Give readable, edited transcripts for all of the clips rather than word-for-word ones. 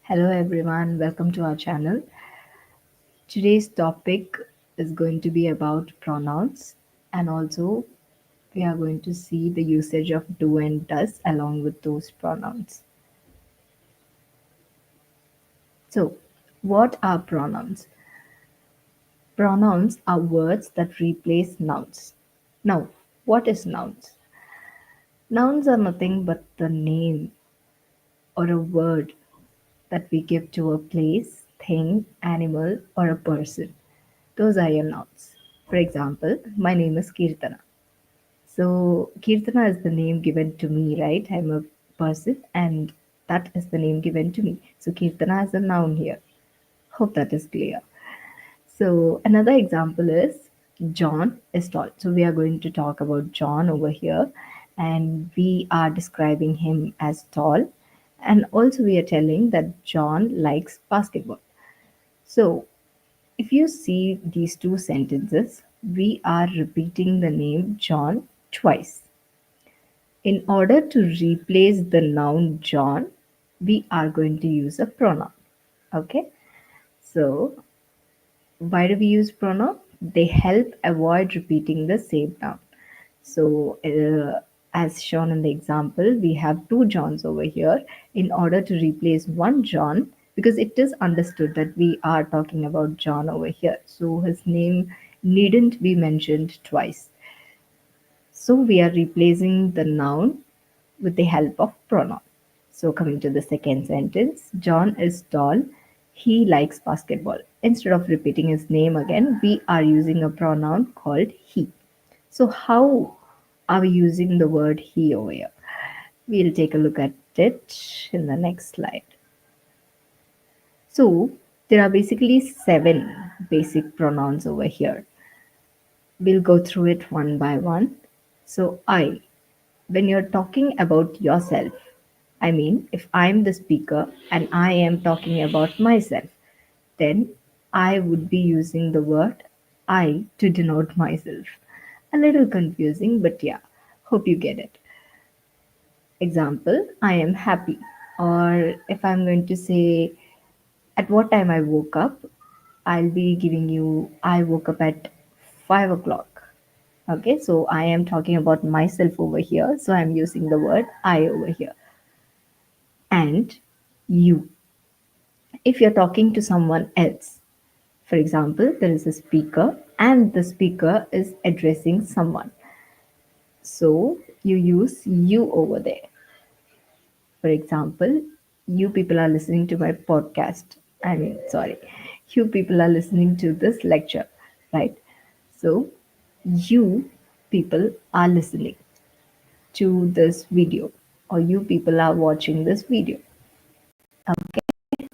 Hello everyone, welcome to our channel. Today's topic is going to be about pronouns, and also we are going to see the usage of do and does along with those pronouns. So, what are pronouns? Pronouns are words that replace nouns. Now, what is nouns? Nouns are nothing but the name or a word that we give to a place, thing, animal, or a person. Those are your nouns. For example, my name is Kirtana. So, Kirtana is the name given to me, right? I'm a person and that is the name given to me. So, Kirtana is a noun here. Hope that is clear. So, another example is John is tall. So, we are going to talk about John over here and we are describing him as tall. And also, we are telling that John likes basketball. So, if you see these two sentences, we are repeating the name John twice. In order to replace the noun John, we are going to use a pronoun. Okay, so why do we use pronoun? They help avoid repeating the same noun. So, as shown in the example, we have two Johns over here. In order to replace one John, because it is understood that we are talking about John over here, so his name needn't be mentioned twice. So, we are replacing the noun with the help of pronoun. So, coming to the second sentence, John is tall. He likes basketball. Instead of repeating his name again, we are using a pronoun called he. So, how are we using the word he over here? We'll take a look at it in the next slide. So, there are basically seven basic pronouns over here. We'll go through it one by one. So, I, when you're talking about yourself, I mean, if I'm the speaker and I am talking about myself, then I would be using the word I to denote myself. A little confusing, but yeah, hope you get it. Example, I am happy. Or if I'm going to say at what time I woke up, I'll be giving you I woke up at 5 o'clock. Okay, so I am talking about myself over here, so I'm using the word I over here. And you, if you're talking to someone else, for example, there is a speaker and the speaker is addressing someone. So you use you over there. For example, you people are listening to my podcast. I mean, sorry, you people are listening to this lecture, right? So, you people are listening to this video, or you people are watching this video. Okay,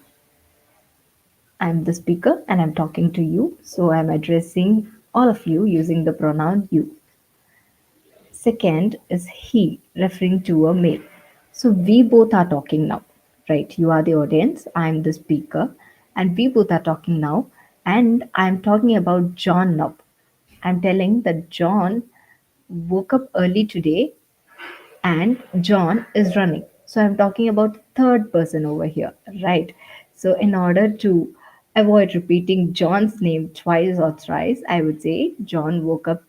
I'm the speaker and I'm talking to you, so I'm addressing all of you using the pronoun you. Second is he, referring to a male. So we both are talking now, right? You are the audience, I'm the speaker, and we both are talking now. And I'm talking about John now. I'm telling that John woke up early today and John is running. So I'm talking about third person over here, right? So in order to avoid repeating John's name twice or thrice, I would say John woke up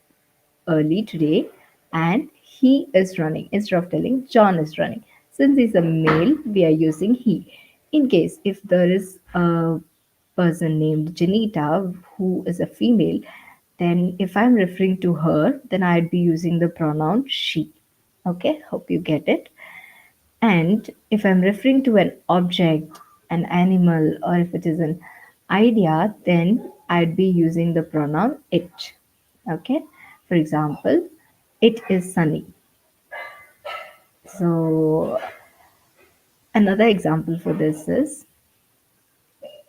early today and he is running instead of telling John is running. Since he's a male, we are using he. In case if there is a person named Janita who is a female, then if I'm referring to her, then I'd be using the pronoun she. Okay, hope you get it. And if I'm referring to an object, an animal, or if it is an idea, then I'd be using the pronoun it. Okay, for example, it is sunny. So, another example for this is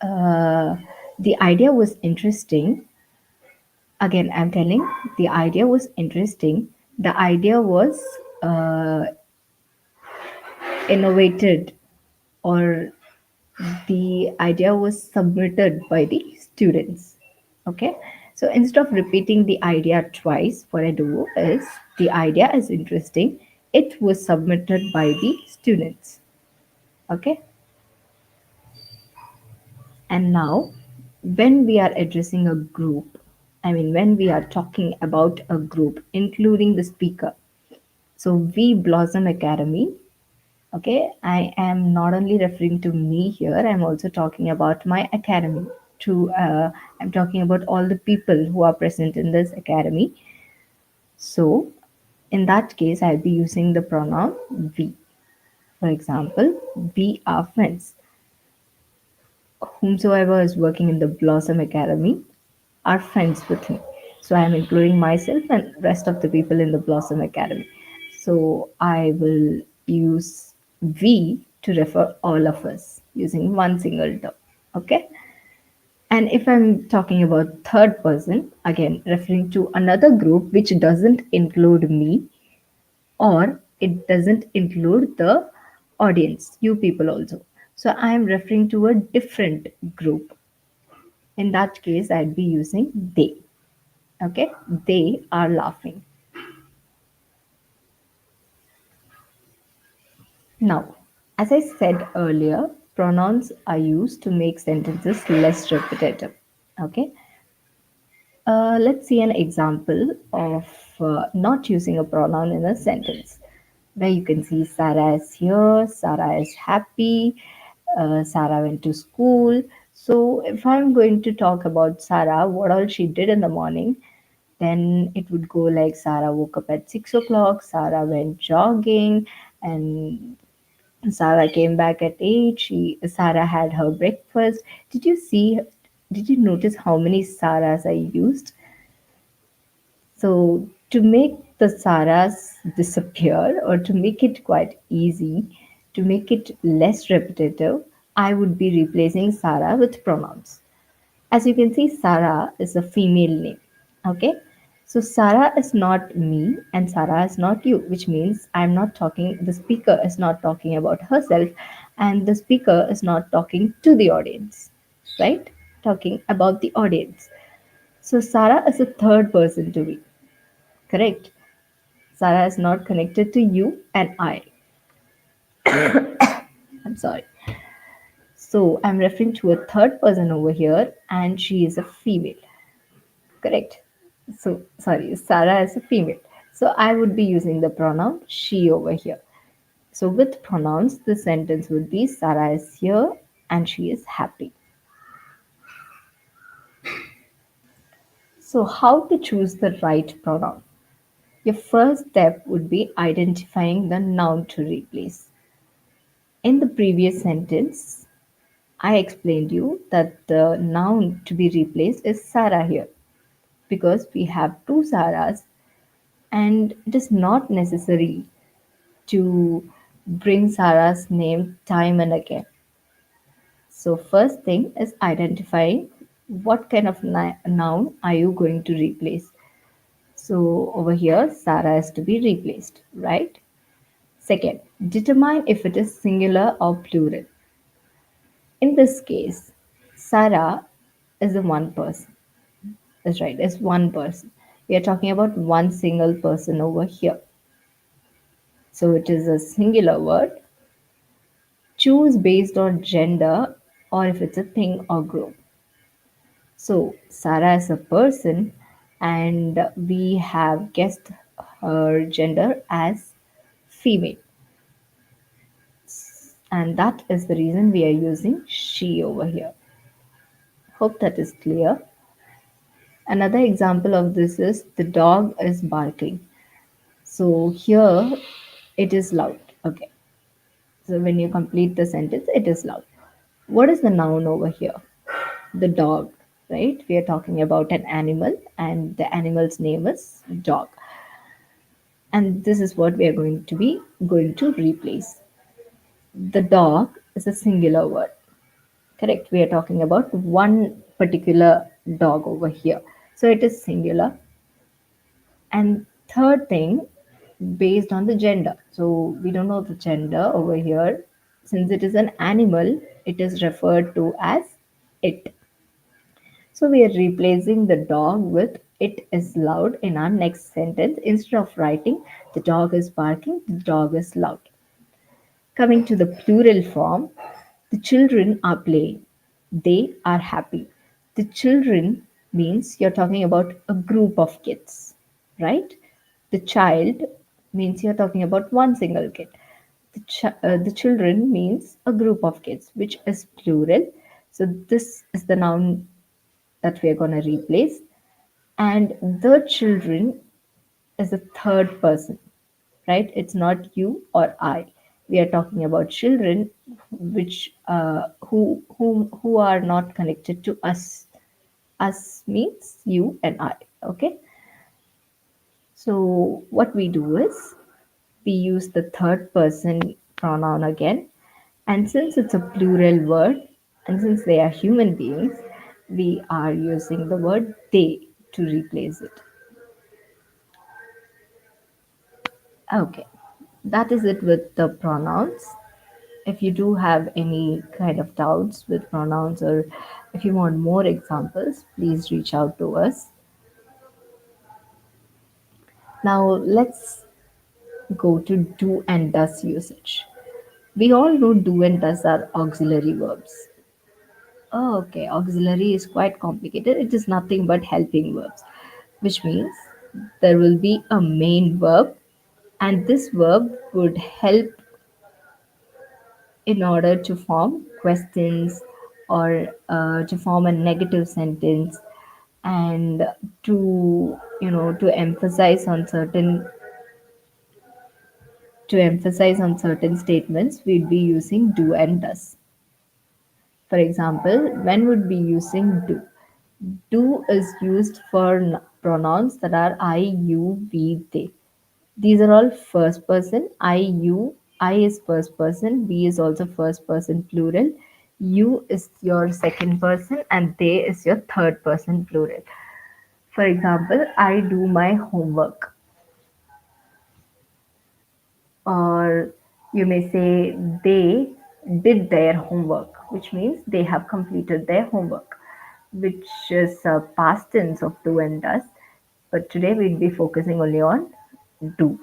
uh, the idea was interesting. Again, I'm telling the idea was interesting. The idea was innovated, or the idea was submitted by the students. Okay, so instead of repeating the idea twice, what I do is the idea is interesting, it was submitted by the students. Okay, And now, when we are addressing a group, I mean, when we are talking about a group, including the speaker, so we Blossom Academy, okay, I am not only referring to me here, I'm also talking about my academy. To I'm talking about all the people who are present in this academy. So, in that case, I'll be using the pronoun we. For example, we are friends. Whomsoever is working in the Blossom Academy are friends with me. So I am including myself and rest of the people in the Blossom Academy. So I will use we to refer all of us using one single term. Okay. And if I'm talking about third person, again referring to another group which doesn't include me or it doesn't include the audience, you people also. So I am referring to a different group. In that case, I'd be using they. Okay, they are laughing. Now, as I said earlier, pronouns are used to make sentences less repetitive. Okay, let's see an example of not using a pronoun in a sentence where you can see Sarah is here, Sarah is happy, Sarah went to school. So, if I'm going to talk about Sarah, what all she did in the morning, then it would go like Sarah woke up at 6 o'clock, Sarah went jogging, and Sarah came back at 8. Sarah had her breakfast. Did you notice how many Sarahs I used? So to make the Sarahs disappear or to make it quite easy, to make it less repetitive, I would be replacing Sarah with pronouns. As you can see, Sarah is a female name. Okay. So Sarah is not me and Sarah is not you, which means the speaker is not talking about herself and the speaker is not talking to the audience, right? Talking about the audience. So Sarah is a third person to me, correct? Sarah is not connected to you and I. I'm sorry. So I'm referring to a third person over here and she is a female. Correct. So, sorry, Sarah is a female. So, I would be using the pronoun she over here. So, with pronouns, the sentence would be Sarah is here and she is happy. So, how to choose the right pronoun? Your first step would be identifying the noun to replace. In the previous sentence, I explained you that the noun to be replaced is Sarah here because we have two Sarahs and it is not necessary to bring Sarah's name time and again. So, first thing is identifying what kind of noun are you going to replace. So, over here, Sarah is to be replaced, right? Second, determine if it is singular or plural. In this case, Sarah is a one person. That's right, it's one person. We are talking about one single person over here. So, it is a singular word. Choose based on gender or if it's a thing or group. So, Sarah is a person, and we have guessed her gender as female, and that is the reason we are using she over here. Hope that is clear. Another example of this is the dog is barking. So, here it is loud. Okay, so when you complete the sentence, it is loud. What is the noun over here? The dog, right? We are talking about an animal, and the animal's name is dog. And this is what we are going to replace. The dog is a singular word. Correct. We are talking about one particular dog over here. So it is singular. And third thing, based on the gender. So we don't know the gender over here. Since it is an animal, it is referred to as it. So we are replacing the dog with it is loud in our next sentence. Instead of writing the dog is barking, the dog is loud. Coming to the plural form, the children are playing. They are happy. The children means you're talking about a group of kids, right? The child means you're talking about one single kid. The children means a group of kids, which is plural. So this is the noun that we are going to replace. And the children is a third person, right? It's not you or I. We are talking about children, which who are not connected to us. Us means you and I. Okay. So what we do is we use the third person pronoun again, and since it's a plural word, and since they are human beings, we are using the word they to replace it. Okay, that is it with the pronouns. If you do have any kind of doubts with pronouns, or if you want more examples, please reach out to us. Now let's go to do and does usage. We all know do and does are auxiliary verbs. Oh, okay, auxiliary is quite complicated. It is nothing but helping verbs, which means there will be a main verb, and this verb would help in order to form questions, or to form a negative sentence, and to emphasize on certain statements. We'd be using do and does. For example, when would be using do is used for pronouns that are I, you, we, they. These are all first person. I is first person, we is also first person plural, you is your second person, and they is your third person plural. For example, I do my homework, or you may say they did their homework, which means they have completed their homework, which is a past tense of do and does. But today we'll be focusing only on do.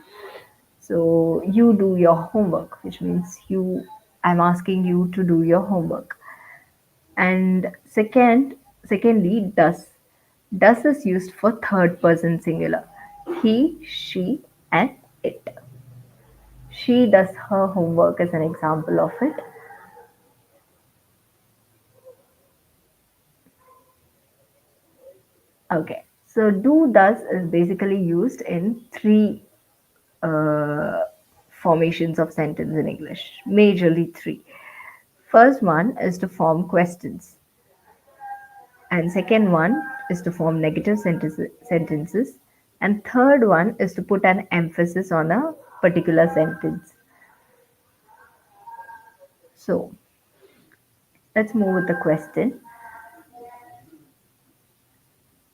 So you do your homework, which means I'm asking you to do your homework. And secondly, does. Does is used for third person singular. He, she, and it. She does her homework as an example of it. Okay. So do does is basically used in three uh, formations of sentence in English, majorly three. First one is to form questions, and second one is to form negative sentences, and third one is to put an emphasis on a particular sentence. So let's move with the question.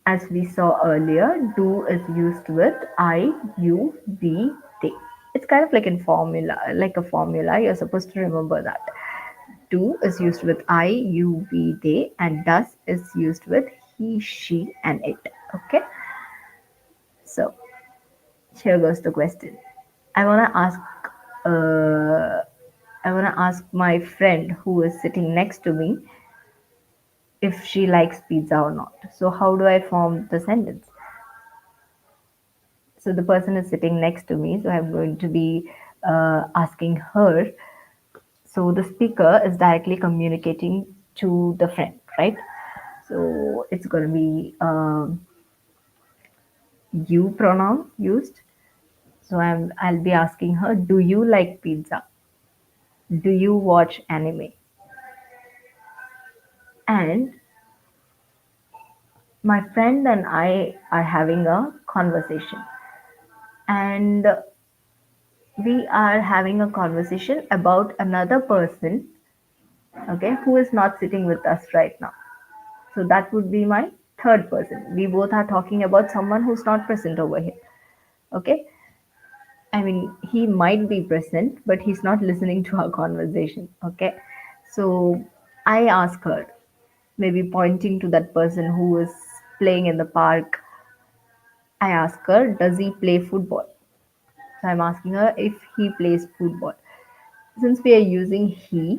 As we saw earlier, do is used with I, you, we, they. It's kind of like in formula, like a formula. You're supposed to remember that. Do is used with I, you, we, they, and does is used with he, she, and it. Okay. So here goes the question. I wanna ask. Uh, I wanna ask my friend who is sitting next to me if she likes pizza or not. So how do I form the sentence? So the person is sitting next to me, so I'm going to be asking her. So the speaker is directly communicating to the friend, right? So it's going to be you pronoun used. So I'll be asking her, do you like pizza? Do you watch anime? And my friend and I are having a conversation, and we are having a conversation about another person, okay, who is not sitting with us right now. So that would be my third person. We both are talking about someone who's not present over here. Okay. I mean, he might be present, but he's not listening to our conversation. Okay. So I ask her, maybe pointing to that person who is playing in the park. I ask her, does he play football? So I'm asking her if he plays football. Since we are using he,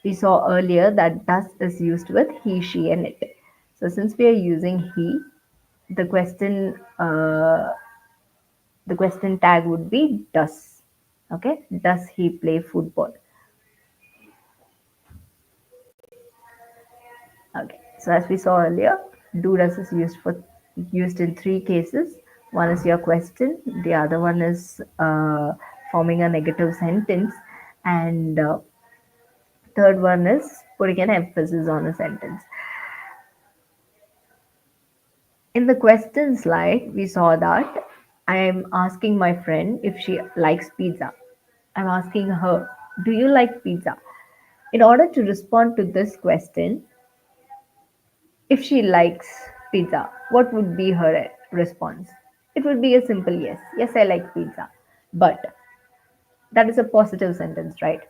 We saw earlier that does is used with he, she, and it. So since we are using he, the question tag would be does. Okay, does he play football? Okay, so as we saw earlier, do does is used in three cases. One is your question, the other one is forming a negative sentence, and third one is putting an emphasis on a sentence. In the question slide, we saw that I am asking my friend if she likes pizza. I'm asking her, do you like pizza? In order to respond to this question, if she likes pizza, what would be her response? It would be a simple yes. Yes, I like pizza. But that is a positive sentence, right?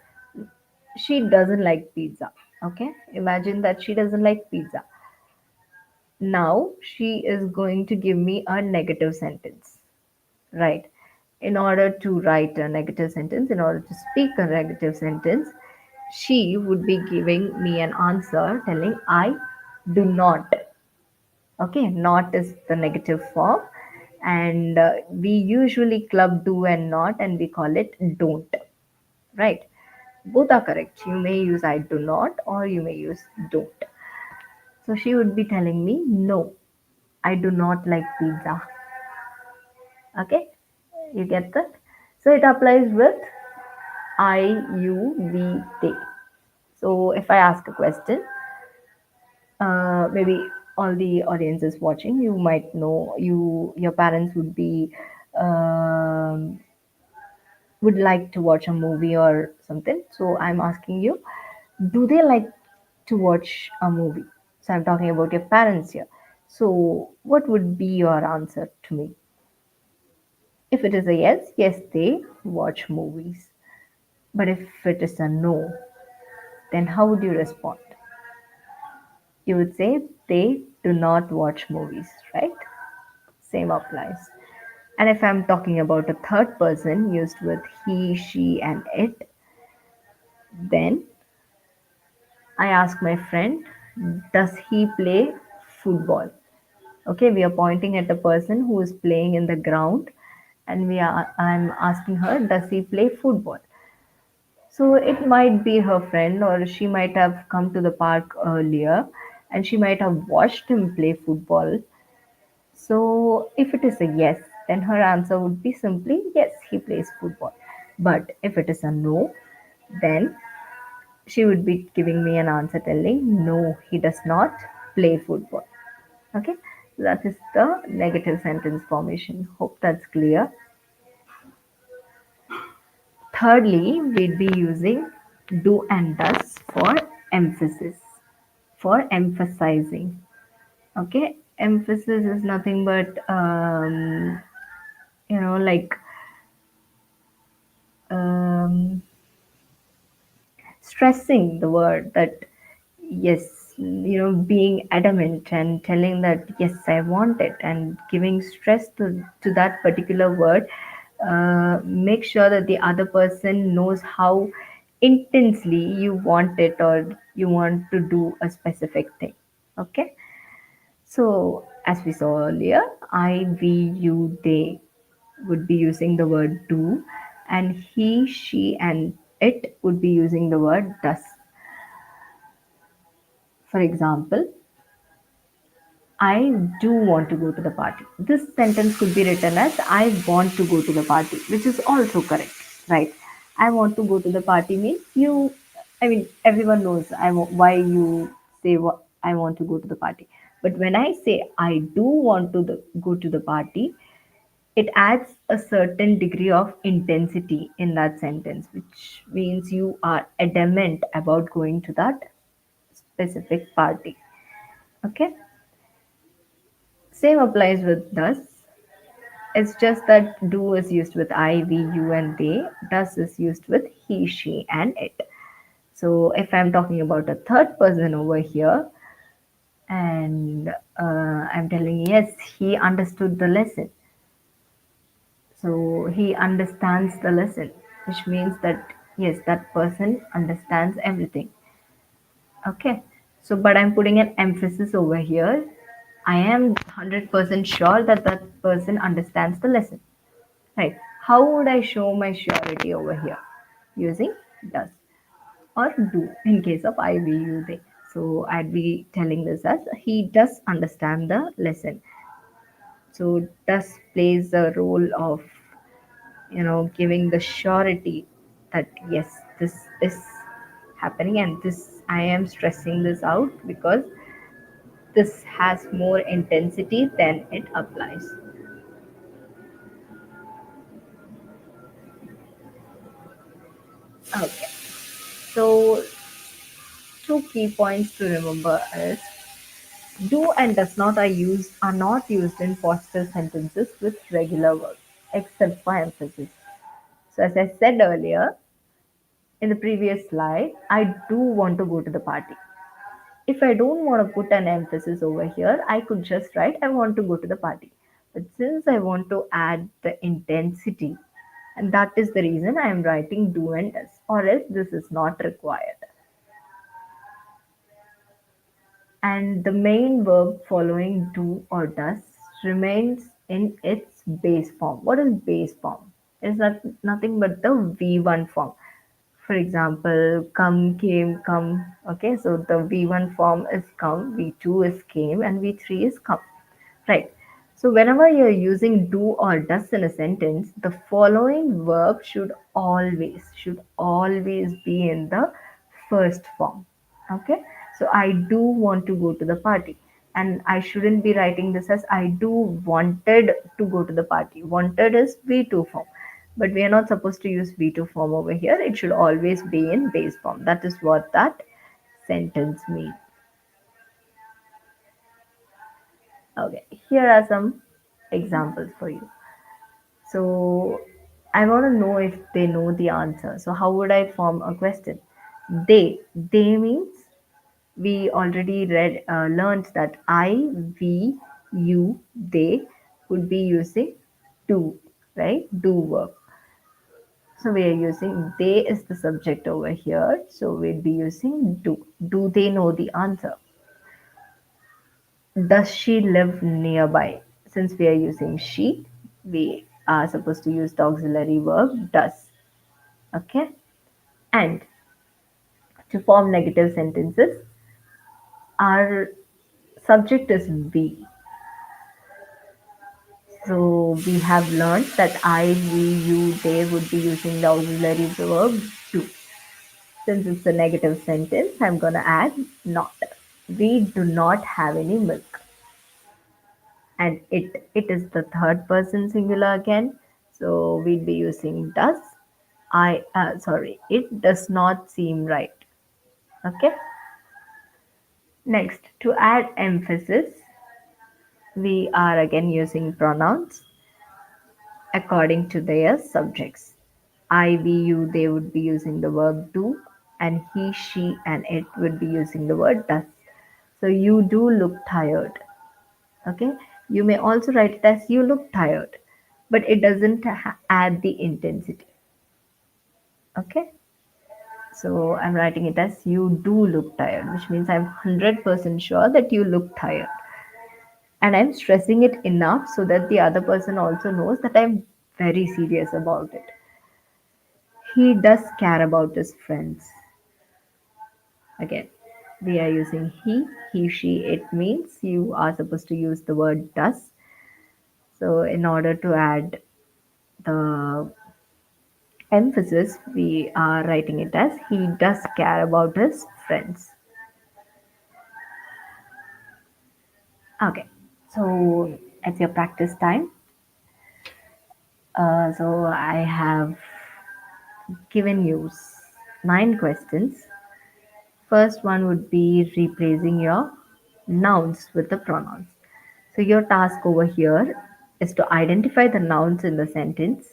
She doesn't like pizza. Okay? Imagine that she doesn't like pizza. Now she is going to give me a negative sentence, right? In order to write a negative sentence, in order to speak a negative sentence, she would be giving me an answer telling, I do not. Okay, not is the negative form, and we usually club do and not, and we call it don't, right? Both are correct. You may use I do not or you may use don't. So she would be telling me, no, I do not like pizza. Okay, you get that? So it applies with I, you, we, they. So if I ask a question, maybe all the audiences watching, you might know your parents would like to watch a movie or something. So I'm asking you, do they like to watch a movie? So I'm talking about your parents here. So what would be your answer to me? If it is a yes, yes, they watch movies. But if it is a no, then how would you respond? You would say they do not watch movies, right? Same applies. And if I'm talking about a third person used with he, she, and it, then I ask my friend, does he play football? Okay, we are pointing at a person who is playing in the ground, and I'm asking her, does he play football? So it might be her friend, or she might have come to the park earlier and she might have watched him play football. So if it is a yes, then her answer would be simply yes, he plays football. But if it is a no, then she would be giving me an answer telling no, he does not play football. Okay, that is the negative sentence formation. Hope that's clear. Thirdly, we'd be using do and does for emphasis, for emphasizing. Okay, emphasis is nothing but like um, stressing the word that yes, being adamant and telling that yes, I want it, and giving stress to that particular word. Make sure that the other person knows how intensely you want it or you want to do a specific thing. Okay, so as we saw earlier, I, we, you, they would be using the word do, and he, she, and it would be using the word does. For example, I do want to go to the party. This sentence could be written as I want to go to the party, which is also correct, right? I want to go to the party means everyone knows why you say I want to go to the party. But when I say I do want to go to the party, it adds a certain degree of intensity in that sentence, which means you are adamant about going to that specific party. Okay, same applies with does. It's just that do is used with I, we, you, and they. Does is used with he, she, and it. So if I'm talking about a third person over here, and I'm telling yes, he understood the lesson. So he understands the lesson, which means that yes, that person understands everything. Okay. So, but I'm putting an emphasis over here. I am 100% sure that that person understands the lesson. Right. How would I show my surety over here? Using does or do in case of I, we, you, they. So I'd be telling this as he does understand the lesson. So does plays the role of giving the surety that yes, this is happening and this I am stressing this out because this has more intensity than it applies. Okay. So two key points to remember is do and does not are not used in positive sentences with regular verbs, except for emphasis. So as I said earlier in the previous slide, I do want to go to the party. If I don't want to put an emphasis over here, I could just write I want to go to the party. But since I want to add the intensity, and that is the reason I am writing do and does, or else this is not required. And the main verb following do or does remains in its base form. What is base form? It's nothing but the V1 form. For example, come, came, come. Okay, so the V1 form is come, V2 is came, and V3 is come. Right. So whenever you're using do or does in a sentence, the following verb should always be in the first form. Okay. So I do want to go to the party. And I shouldn't be writing this as I do wanted to go to the party. Wanted is V2 form. But we are not supposed to use V2 form over here. It should always be in base form. That is what that sentence means. Okay, here are some examples for you. So I want to know if they know the answer. So how would I form a question? They means we already learned that I, we, you, they would be using do, right? Do verb. So we are using they is the subject over here. So we'll be using do. Do they know the answer? Does she live nearby? Since we are using she, we are supposed to use the auxiliary verb does. Okay? And to form negative sentences, our subject is we. So we have learned that I, we, you, they would be using the auxiliary verb do. Since it's a negative sentence, I'm going to add not. We do not have any milk. And it is the third person singular again, so we'll be using does. Sorry, it does not seem right. Okay. Next, to add emphasis, we are again using pronouns according to their subjects. I, we, you, they would be using the verb do, and he, she, and it would be using the word does. So you do look tired. Okay. You may also write it as you look tired, but it doesn't add the intensity. Okay. So I'm writing it as you do look tired, which means I'm 100% sure that you look tired. And I'm stressing it enough so that the other person also knows that I'm very serious about it. He does care about his friends. Again, we are using he, she, it means you are supposed to use the word does. So in order to add the emphasis, we are writing it as he does care about his friends. Okay, so it's your practice time. So I have given you 9 questions. First one would be replacing your nouns with the pronouns. So your task over here is to identify the nouns in the sentence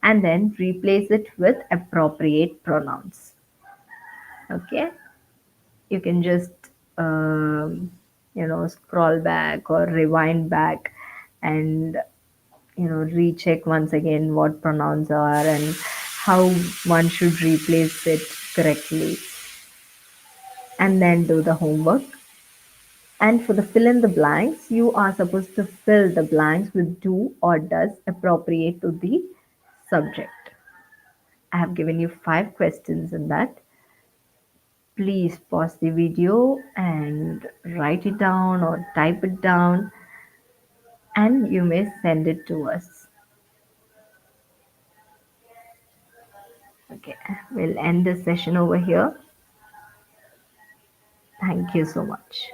and then replace it with appropriate pronouns. Okay, you can just scroll back or rewind back and recheck once again what pronouns are and how one should replace it correctly. and then do the homework. And for the fill in the blanks, you are supposed to fill the blanks with do or does appropriate to the subject. I have given you 5 questions in that. Please pause the video and write it down or type it down, and you may send it to us. Okay, we'll end the session over here. Thank you so much.